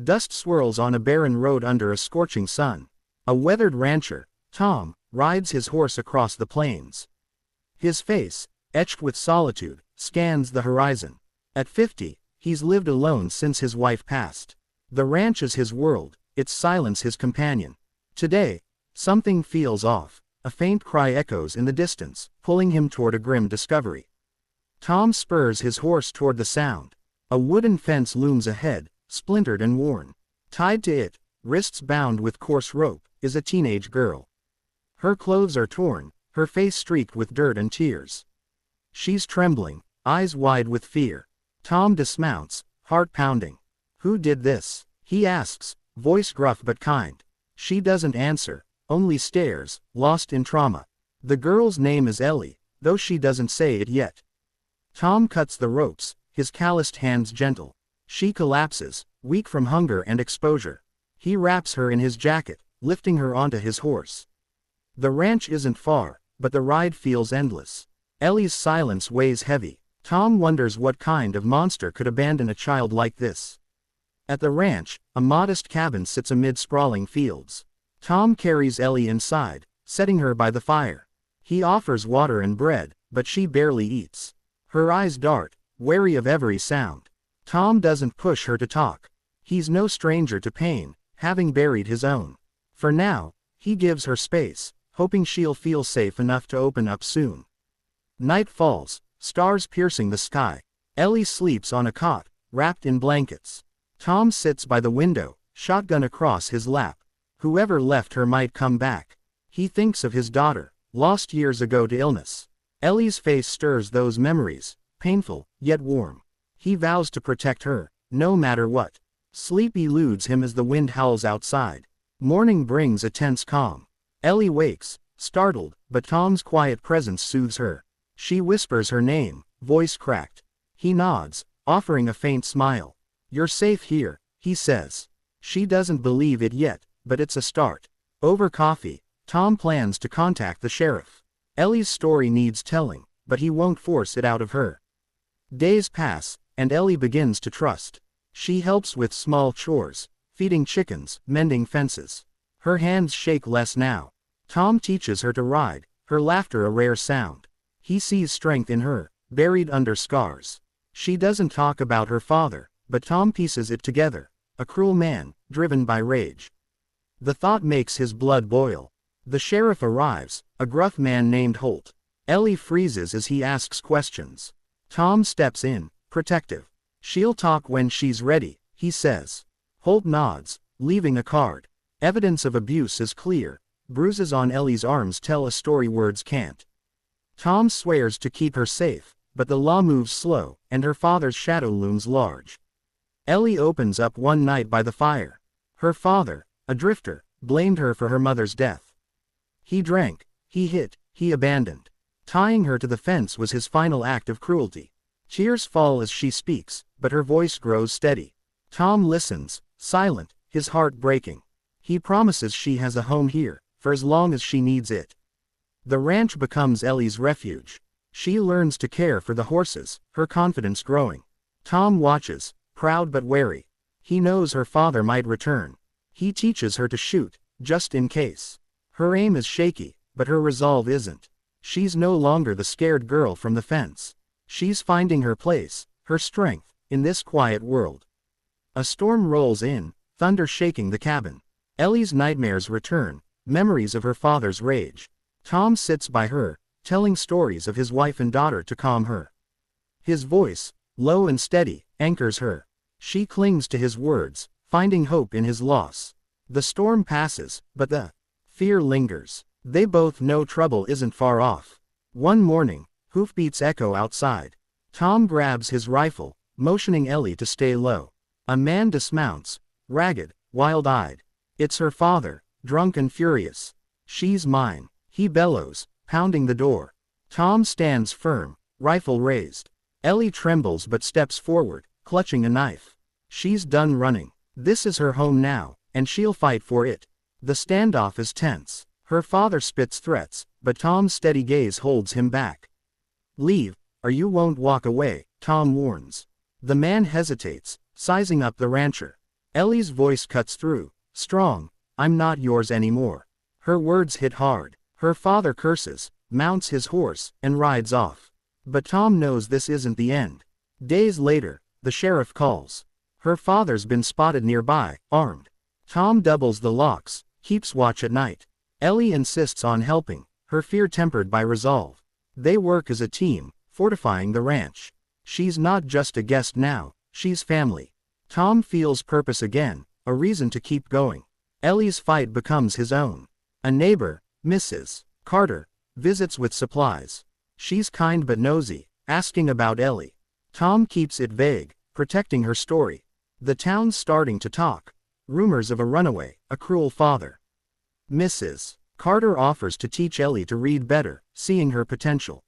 Dust swirls on a barren road under a scorching sun. A weathered rancher, Tom, rides his horse across the plains. His face, etched with solitude, scans the horizon. At 50, he's lived alone since his wife passed. The ranch is his world, its silence his companion. Today, something feels off. A faint cry echoes in the distance, pulling him toward a grim discovery. Tom spurs his horse toward the sound. A wooden fence looms ahead, splintered and worn. Tied to it, wrists bound with coarse rope, is a teenage girl. Her clothes are torn, her face streaked with dirt and tears. She's trembling, eyes wide with fear. Tom dismounts, heart pounding. "Who did this?" he asks, voice gruff but kind. She doesn't answer, only stares, lost in trauma. The girl's name is Ellie, though she doesn't say it yet. Tom cuts the ropes, his calloused hands gentle. She collapses, weak from hunger and exposure. He wraps her in his jacket, lifting her onto his horse. The ranch isn't far, but the ride feels endless. Ellie's silence weighs heavy. Tom wonders what kind of monster could abandon a child like this. At the ranch, a modest cabin sits amid sprawling fields. Tom carries Ellie inside, setting her by the fire. He offers water and bread, but she barely eats. Her eyes dart, wary of every sound. Tom doesn't push her to talk. He's no stranger to pain, having buried his own. For now, he gives her space, hoping she'll feel safe enough to open up soon. Night falls, stars piercing the sky. Ellie sleeps on a cot, wrapped in blankets. Tom sits by the window, shotgun across his lap. Whoever left her might come back. He thinks of his daughter, lost years ago to illness. Ellie's face stirs those memories, painful, yet warm. He vows to protect her, no matter what. Sleep eludes him as the wind howls outside. Morning brings a tense calm. Ellie wakes, startled, but Tom's quiet presence soothes her. She whispers her name, voice cracked. He nods, offering a faint smile. "You're safe here," he says. She doesn't believe it yet, but it's a start. Over coffee, Tom plans to contact the sheriff. Ellie's story needs telling, but he won't force it out of her. Days pass, and Ellie begins to trust. She helps with small chores, feeding chickens, mending fences. Her hands shake less now. Tom teaches her to ride, her laughter a rare sound. He sees strength in her, buried under scars. She doesn't talk about her father, but Tom pieces it together. A cruel man, driven by rage. The thought makes his blood boil. The sheriff arrives, a gruff man named Holt. Ellie freezes as he asks questions. Tom steps in, protective. "She'll talk when she's ready," he says. Holt nods, leaving a card. Evidence of abuse is clear. Bruises on Ellie's arms tell a story words can't. Tom swears to keep her safe, but the law moves slow, and her father's shadow looms large. Ellie opens up one night by the fire. Her father, a drifter, blamed her for her mother's death. He drank, he hit, he abandoned. Tying her to the fence was his final act of cruelty. Tears fall as she speaks, but her voice grows steady. Tom listens, silent, his heart breaking. He promises she has a home here, for as long as she needs it. The ranch becomes Ellie's refuge. She learns to care for the horses, her confidence growing. Tom watches, proud but wary. He knows her father might return. He teaches her to shoot, just in case. Her aim is shaky, but her resolve isn't. She's no longer the scared girl from the fence. She's finding her place, her strength, in this quiet world. A storm rolls in, thunder shaking the cabin. Ellie's nightmares return, memories of her father's rage. Tom sits by her, telling stories of his wife and daughter to calm her. His voice, low and steady, anchors her. She clings to his words, finding hope in his loss. The storm passes, but the fear lingers. They both know trouble isn't far off. One morning, hoofbeats echo outside. Tom grabs his rifle, motioning Ellie to stay low. A man dismounts, ragged, wild-eyed. It's her father, drunk and furious. "She's mine," he bellows, pounding the door. Tom stands firm, rifle raised. Ellie trembles but steps forward, clutching a knife. She's done running. This is her home now, and she'll fight for it. The standoff is tense. Her father spits threats, but Tom's steady gaze holds him back. "Leave, or you won't walk away," Tom warns. The man hesitates, sizing up the rancher. Ellie's voice cuts through, strong. I'm not yours anymore. Her words hit hard. Her father curses, mounts his horse, and rides off. But Tom knows this isn't the end. Days later, the sheriff calls. Her father's been spotted nearby, armed. Tom doubles the locks, keeps watch at night. Ellie insists on helping, her fear tempered by resolve. They work as a team, fortifying the ranch. She's not just a guest now, she's family. Tom feels purpose again, a reason to keep going. Ellie's fight becomes his own. A neighbor, Mrs. Carter, visits with supplies. She's kind but nosy, asking about Ellie. Tom keeps it vague, protecting her story. The town's starting to talk. Rumors of a runaway, a cruel father. Mrs. Carter offers to teach Ellie to read better, seeing her potential.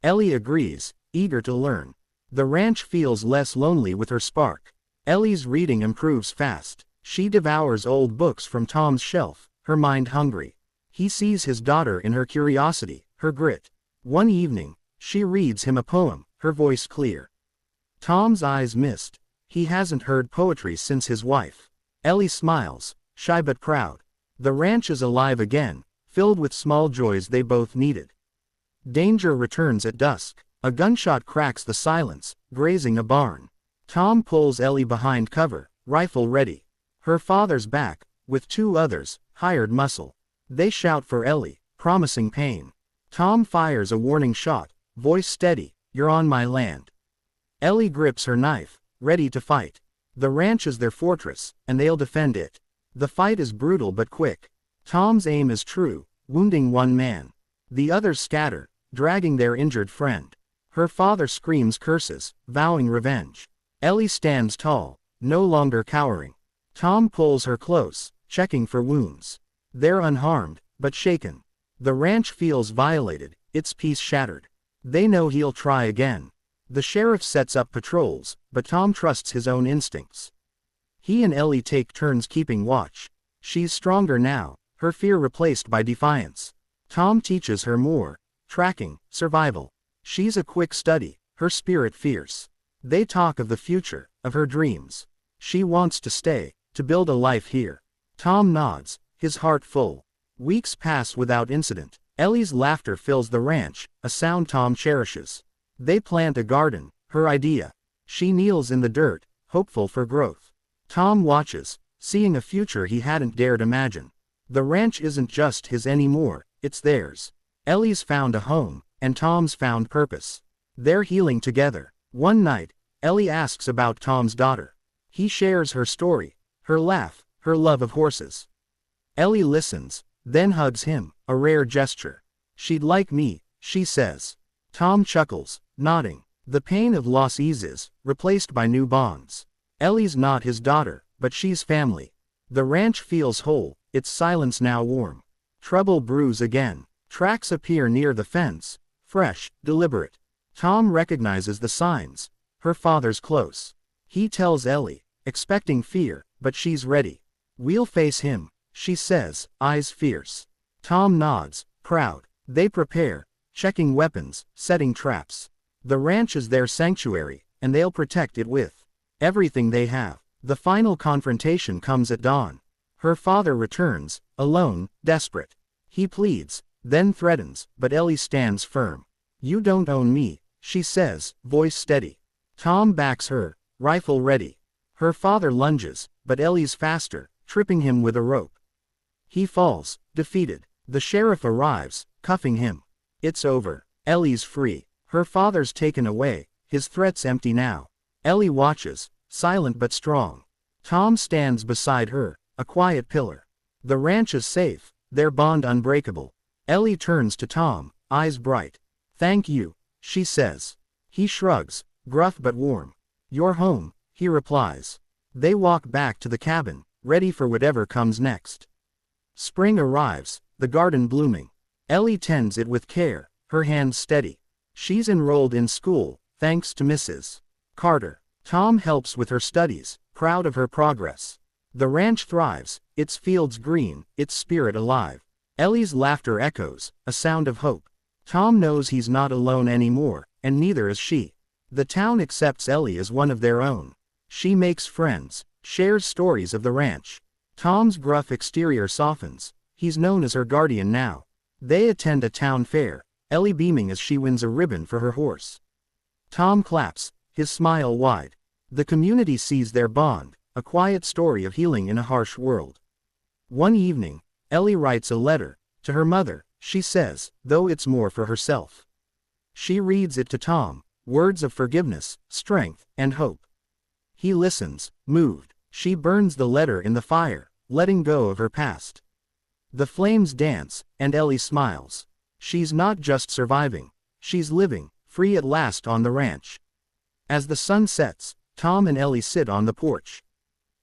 Ellie agrees, eager to learn. The ranch feels less lonely with her spark. Ellie's reading improves fast. She devours old books from Tom's shelf, her mind hungry. He sees his daughter in her curiosity, her grit. One evening, she reads him a poem, her voice clear. Tom's eyes mist. He hasn't heard poetry since his wife. Ellie smiles, shy but proud. The ranch is alive again, filled with small joys they both needed. Danger returns at dusk. A gunshot cracks the silence, grazing a barn. Tom pulls Ellie behind cover, rifle ready. Her father's back, with two others, hired muscle. They shout for Ellie, promising pain. Tom fires a warning shot, voice steady, "You're on my land." Ellie grips her knife, ready to fight. The ranch is their fortress, and they'll defend it. The fight is brutal but quick. Tom's aim is true, wounding one man. The others scatter, dragging their injured friend. Her father screams curses, vowing revenge. Ellie stands tall, no longer cowering. Tom pulls her close, checking for wounds. They're unharmed, but shaken. The ranch feels violated, its peace shattered. They know he'll try again. The sheriff sets up patrols, but Tom trusts his own instincts. He and Ellie take turns keeping watch. She's stronger now, her fear replaced by defiance. Tom teaches her more. Tracking, survival. She's a quick study, her spirit fierce. They talk of the future, of her dreams. She wants to stay, to build a life here. Tom nods, his heart full. Weeks pass without incident. Ellie's laughter fills the ranch, a sound Tom cherishes. They plant a garden, her idea. She kneels in the dirt, hopeful for growth. Tom watches, seeing a future he hadn't dared imagine. The ranch isn't just his anymore, it's theirs. Ellie's found a home, and Tom's found purpose. They're healing together. One night, Ellie asks about Tom's daughter. He shares her story, her laugh, her love of horses. Ellie listens, then hugs him, a rare gesture. "She'd like me," she says. Tom chuckles, nodding. The pain of loss eases, replaced by new bonds. Ellie's not his daughter, but she's family. The ranch feels whole, its silence now warm. Trouble brews again. Tracks appear near the fence, fresh, deliberate. Tom recognizes the signs. Her father's close. He tells Ellie, expecting fear, but she's ready. "We'll face him," she says, eyes fierce. Tom nods, proud. They prepare, checking weapons, setting traps. The ranch is their sanctuary, and they'll protect it with everything they have. The final confrontation comes at dawn. Her father returns, alone, desperate. He pleads, then threatens, but Ellie stands firm. "You don't own me," she says, voice steady. Tom backs her, rifle ready. Her father lunges, but Ellie's faster, tripping him with a rope. He falls, defeated. The sheriff arrives, cuffing him. It's over. Ellie's free. Her father's taken away, his threats empty now. Ellie watches, silent but strong. Tom stands beside her, a quiet pillar. The ranch is safe, their bond unbreakable. Ellie turns to Tom, eyes bright. "Thank you," she says. He shrugs, gruff but warm. "You're home," he replies. They walk back to the cabin, ready for whatever comes next. Spring arrives, the garden blooming. Ellie tends it with care, her hands steady. She's enrolled in school, thanks to Mrs. Carter. Tom helps with her studies, proud of her progress. The ranch thrives, its fields green, its spirit alive. Ellie's laughter echoes, a sound of hope. Tom knows he's not alone anymore, and neither is she. The town accepts Ellie as one of their own. She makes friends, shares stories of the ranch. Tom's gruff exterior softens. He's known as her guardian now. They attend a town fair, Ellie beaming as she wins a ribbon for her horse. Tom claps, his smile wide. The community sees their bond, a quiet story of healing in a harsh world. One evening, Ellie writes a letter to her mother, she says, though it's more for herself. She reads it to Tom, words of forgiveness, strength, and hope. He listens, moved. She burns the letter in the fire, letting go of her past. The flames dance, and Ellie smiles. She's not just surviving, she's living, free at last on the ranch. As the sun sets, Tom and Ellie sit on the porch.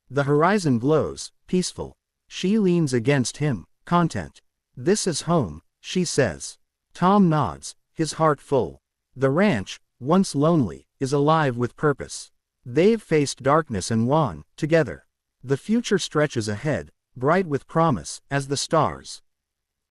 The horizon glows, peaceful. She leans against him, content. This is home, she says. Tom nods, his heart full. The ranch, once lonely, is alive with purpose. They've faced darkness and won, together. The future stretches ahead, bright with promise, as the stars